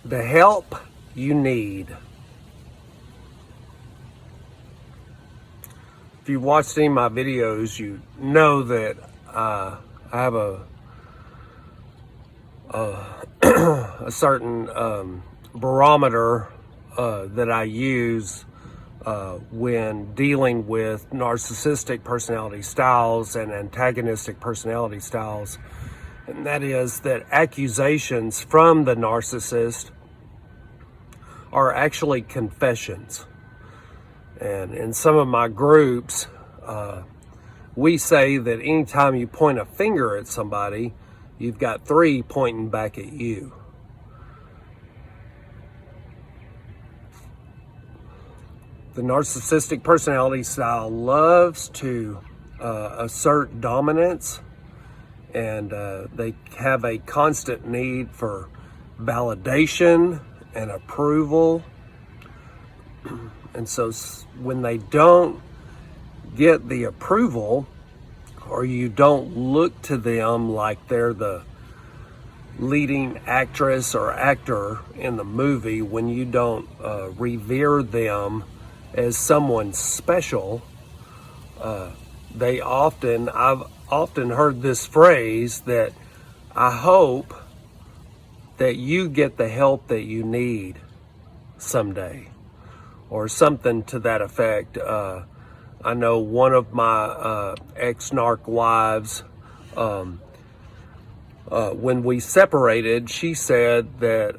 The help you need. If you've watched any of my videos, you know that I have a certain barometer that I use when dealing with narcissistic personality styles and antagonistic personality styles. And that is that accusations from the narcissist are actually confessions. And in some of my groups, we say that anytime you point a finger at somebody, you've got three pointing back at you. The narcissistic personality style loves to assert dominance, and they have a constant need for validation and approval. And so when they don't get the approval, or you don't look to them like they're the leading actress or actor in the movie, when you don't revere them as someone special, I've often heard this phrase that I hope that you get the help that you need someday, or something to that effect. I know one of my ex-narc wives, when we separated, she said that,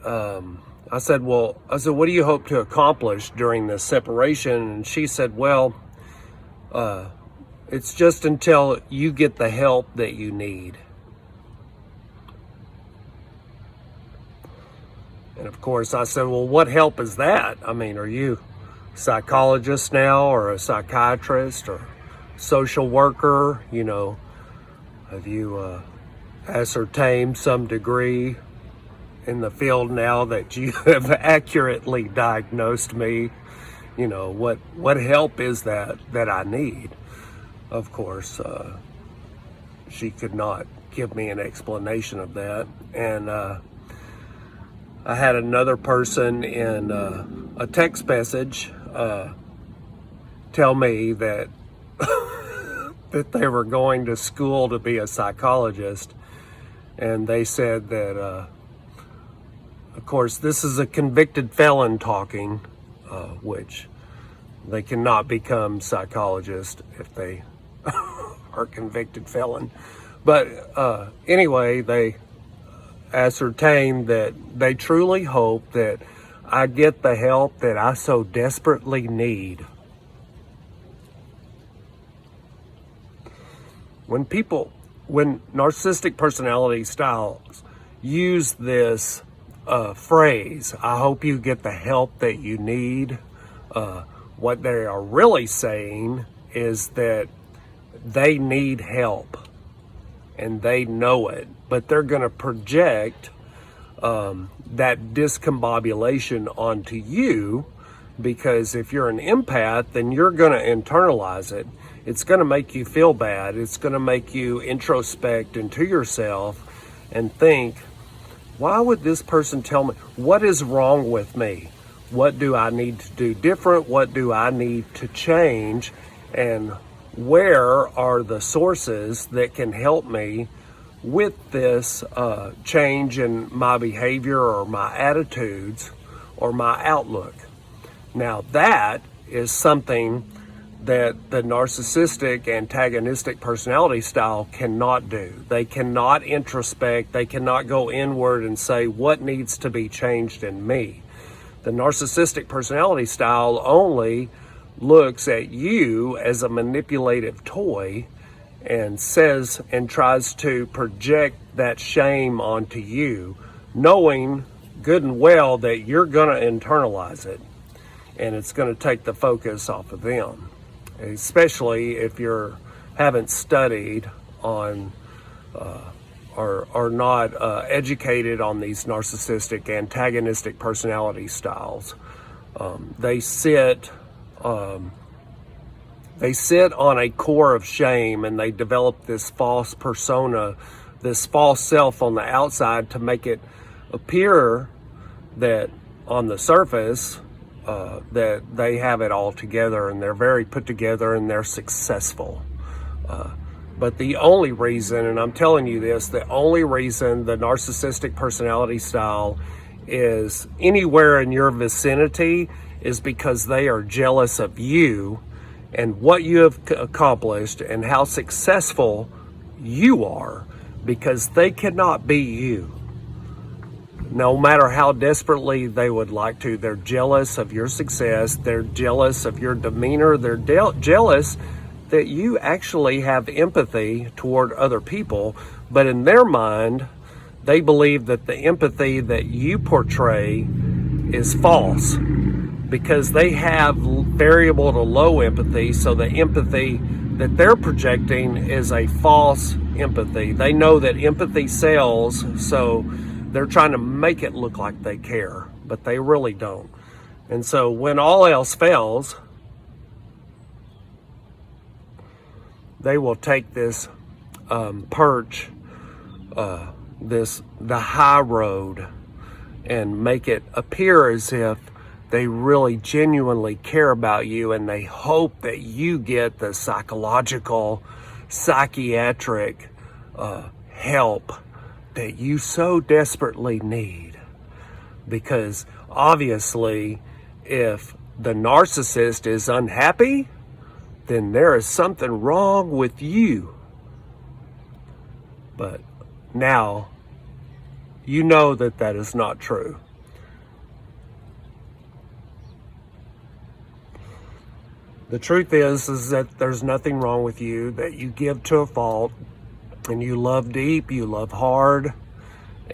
I said, what do you hope to accomplish during this separation? And she said, well, it's just until you get the help that you need. And of course I said, well, what help is that? I mean, are you a psychologist now, or a psychiatrist, or social worker? You know, have you ascertained some degree in the field now that you have accurately diagnosed me? You know, what help is that I need? Of course, she could not give me an explanation of that. And I had another person in a text message tell me that that they were going to school to be a psychologist, and they said that of course this is a convicted felon talking, which they cannot become psychologists if they are convicted felon. But anyway, they ascertained that they truly hope that I get the help that I so desperately need. When narcissistic personality styles use this phrase, I hope you get the help that you need, what they are really saying is that they need help, and they know it, but they're going to project that discombobulation onto you, because if you're an empath, then you're going to internalize it. It's going to make you feel bad. It's going to make you introspect into yourself and think, why would this person tell me? What is wrong with me? What do I need to do different? What do I need to change? And where are the sources that can help me with this change in my behavior, or my attitudes, or my outlook? Now that is something that the narcissistic antagonistic personality style cannot do. They cannot introspect. They cannot go inward and say, what needs to be changed in me? The narcissistic personality style only looks at you as a manipulative toy and says and tries to project that shame onto you, knowing good and well that you're going to internalize it, and it's going to take the focus off of them, especially if you haven't studied on are not educated on these narcissistic antagonistic personality styles. They sit on a core of shame, and they develop this false persona, this false self on the outside, to make it appear that on the surface, that they have it all together and they're very put together and they're successful. But the only reason, and I'm telling you this, the only reason the narcissistic personality style is anywhere in your vicinity is because they are jealous of you and what you have accomplished and how successful you are, because they cannot be you. No matter how desperately they would like to, they're jealous of your success, they're jealous of your demeanor, they're jealous that you actually have empathy toward other people, but in their mind, they believe that the empathy that you portray is false, because they have variable to low empathy, so the empathy that they're projecting is a false empathy. They know that empathy sells, so they're trying to make it look like they care, but they really don't. And so when all else fails, they will take this perch, the high road, and make it appear as if they really genuinely care about you, and they hope that you get the psychological, psychiatric help that you so desperately need. Because obviously, if the narcissist is unhappy, then there is something wrong with you. But now, you know that that is not true. The truth is that there's nothing wrong with you, that you give to a fault, and you love deep, you love hard,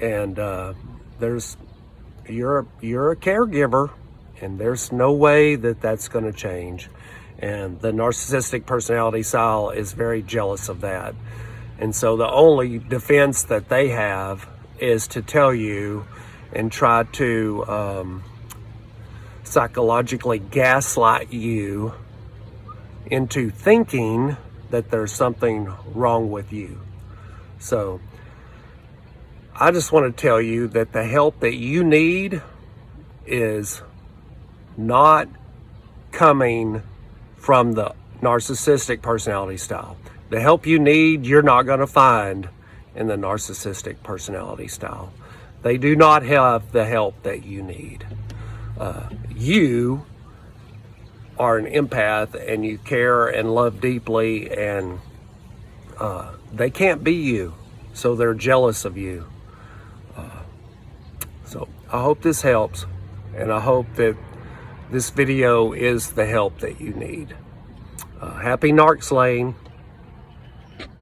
and you're a caregiver, and there's no way that that's going to change. And the narcissistic personality style is very jealous of that. And so the only defense that they have is to tell you and try to psychologically gaslight you into thinking that there's something wrong with you. So I just want to tell you that the help that you need is not coming from the narcissistic personality style. The help you need, you're not going to find in the narcissistic personality style. They do not have the help that you need. You are an empath, and you care and love deeply, and they can't be you, so they're jealous of you. So I hope this helps, and I hope that this video is the help that you need. Happy narc slaying.